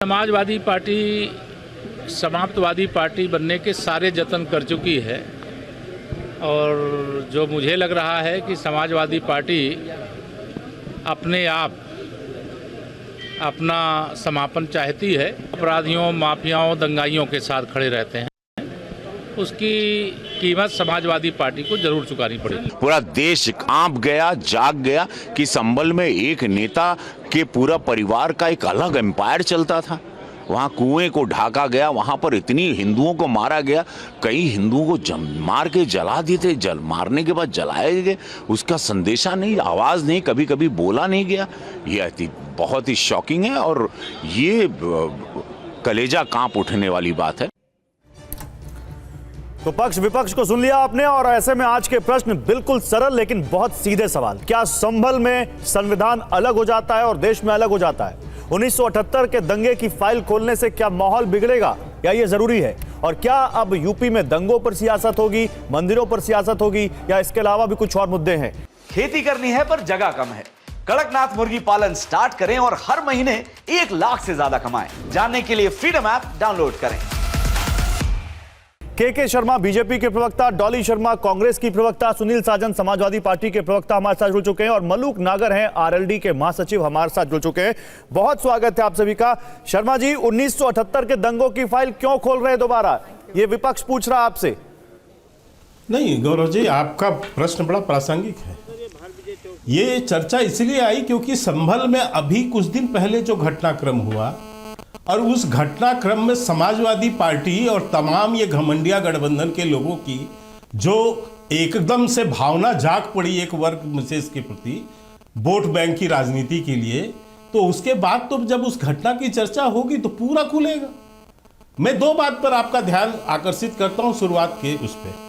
Samajwadi party समाप्तवादी party बनने के सारे जतन कर चुकी है और जो मुझे लग रहा है कि समाजवादी पार्टी अपने आप अपना समापन चाहती है। अपराधियों, माफियाओं, दंगाइयों के साथ खड़े रहते हैं, उसकी कीमत समाजवादी पार्टी को जरूर चुकानी पड़ेगी। पूरा देश कांप गया, जाग गया कि संभल में एक नेता के पूरा परिवार का एक अलग एम्पायर चलता था। वहाँ कुएं को ढाका गया, वहाँ पर इतनी हिंदुओं को मारा गया, कई हिंदुओं को मार के जला दिए थे, मारने के बाद जलाए गए, उसका संदेशा नहीं, आवाज़ नहीं, कभी कभी बोला नहीं गया। ये बहुत ही शॉकिंग है और ये कलेजा कांप उठने वाली बात है। तो पक्ष विपक्ष को सुन लिया आपने और ऐसे में आज के प्रश्न बिल्कुल सरल लेकिन बहुत सीधे सवाल। क्या संभल में संविधान अलग हो जाता है और देश में अलग हो जाता है? 1978 के दंगे की फाइल खोलने से क्या माहौल बिगड़ेगा या ये जरूरी है? और क्या अब यूपी में दंगों पर सियासत होगी, मंदिरों पर सियासत होगी या इसके अलावा भी कुछ और मुद्दे हैं? खेती करनी है पर जगह कम है। कड़कनाथ मुर्गी पालन स्टार्ट करें और हर महीने 1 लाख से ज्यादा कमाएं। जानने के लिए फ्रीडम ऐप डाउनलोड करें। के शर्मा बीजेपी के प्रवक्ता, डॉली शर्मा कांग्रेस की प्रवक्ता, सुनील साजन समाजवादी पार्टी के प्रवक्ता हमारे साथ जुड़ चुके हैं और मलूक नागर हैं आरएलडी के महासचिव हमारे साथ जुड़ चुके हैं। बहुत स्वागत है आप सभी का। शर्मा जी, 1978 के दंगों की फाइल क्यों खोल रहे हैं दोबारा? ये विपक्ष पूछ रहा आपसे। नहीं गौरव जी, आपका प्रश्न बड़ा प्रासंगिक है। ये चर्चा इसलिए आई क्योंकि संभल में अभी कुछ दिन पहले जो घटनाक्रम हुआ और उस घटनाक्रम में समाजवादी पार्टी और तमाम ये घमंडिया गठबंधन के लोगों की जो एकदम से भावना जाग पड़ी एक वर्ग विशेष के प्रति, वोट बैंक की राजनीति के लिए, तो उसके बाद तो जब उस घटना की चर्चा होगी तो पूरा खुलेगा। मैं 2 बात पर आपका ध्यान आकर्षित करता हूं शुरुआत के उस पर।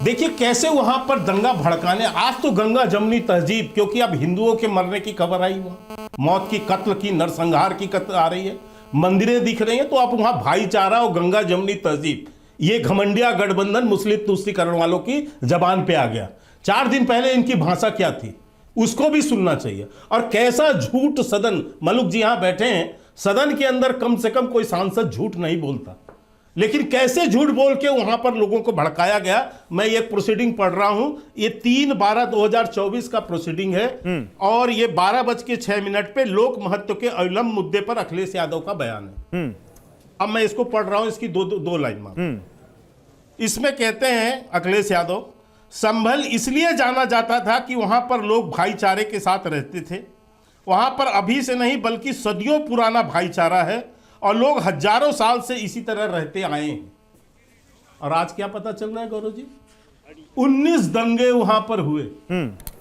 देखिए कैसे वहां पर दंगा भड़काने, आज तो गंगा जमनी तहजीब, क्योंकि अब हिंदुओं के मरने की खबर आई, वहां मौत की, कत्ल की, नरसंहार की कत्ल आ रही है, मंदिरें दिख रही हैं, तो अब वहां भाईचारा और गंगा जमनी तहजीब, ये घमंडिया गठबंधन मुस्लिम तुष्टीकरण वालों की जबान पे आ गया। 4 दिन पहले इनकी भाषा क्या थी उसको भी सुनना चाहिए। और कैसा झूठ सदन, मलुक जी यहां बैठे हैं, सदन के अंदर कम से कम कोई सांसद झूठ नहीं बोलता, लेकिन कैसे झूठ बोल के वहां पर लोगों को भड़काया गया। मैं एक प्रोसीडिंग पढ़ रहा हूं, ये 3/12/2024 का प्रोसीडिंग है और ये 12:06 पे लोक महत्व के अविलंब मुद्दे पर अखिलेश यादव का बयान है। अब मैं इसको पढ़ रहा हूं, इसकी दो लाइन में। इसमें कहते हैं अखिलेश यादव, संभल इसलिए जाना जाता था कि वहां पर लोग भाईचारे के साथ रहते थे। वहां पर अभी से नहीं बल्कि सदियों पुराना भाईचारा है और लोग हजारों साल से इसी तरह रहते आए हैं। और आज क्या पता चल रहा है गौरव जी? 19 दंगे वहां पर हुए,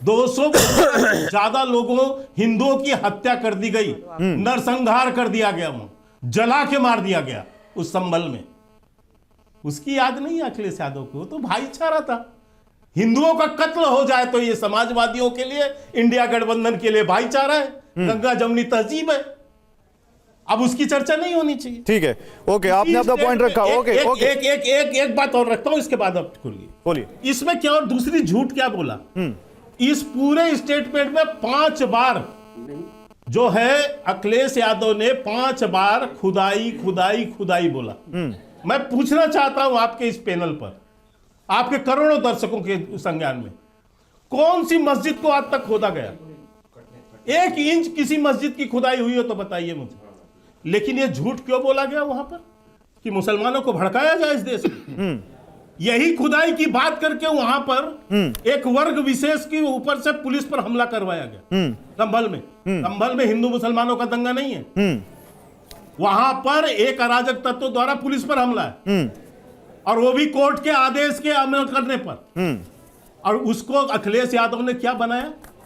200 ज्यादा लोगों, हिंदुओं की हत्या कर दी गई, नरसंहार कर दिया गया, वहां जला के मार दिया गया उस संभल में। उसकी याद नहीं है अखिलेश यादव को, तो भाईचारा था। हिंदुओं का कत्ल हो जाए तो ये समाजवादियों के लिए, इंडिया गठबंधन के लिए भाईचारा है, गंगा जमनी तहजीब है। अब उसकी चर्चा नहीं होनी चाहिए। ठीक है, ओके, आपने अपना पॉइंट रखा। ओके, एक बात और रखता हूं, इसके बाद आप बोलिए। इसमें क्या और दूसरी झूठ क्या बोला? इस पूरे स्टेटमेंट में 5 बार जो है अखिलेश यादव ने 5 बार खुदाई खुदाई खुदाई बोला। मैं पूछना चाहता हूं आपके इस पैनल पर, आपके करोड़ों दर्शकों के संज्ञान में, कौन सी मस्जिद को आज तक खोदा गया? 1 इंच किसी मस्जिद की खुदाई हुई हो तो बताइए मुझे। लेकिन यह झूठ क्यों बोला गया वहां पर कि मुसलमानों को भड़काया जाए इस देश में? यही खुदाई की बात करके वहां पर एक वर्ग विशेष के ऊपर से पुलिस पर हमला करवाया गया। संभल में हिंदू मुसलमानों का दंगा नहीं है, वहां पर एक अराजक तत्व द्वारा पुलिस पर हमला है और वो भी कोर्ट के आदेश के अमल करने पर। और उसको अखिलेश यादव ने क्या बनाया?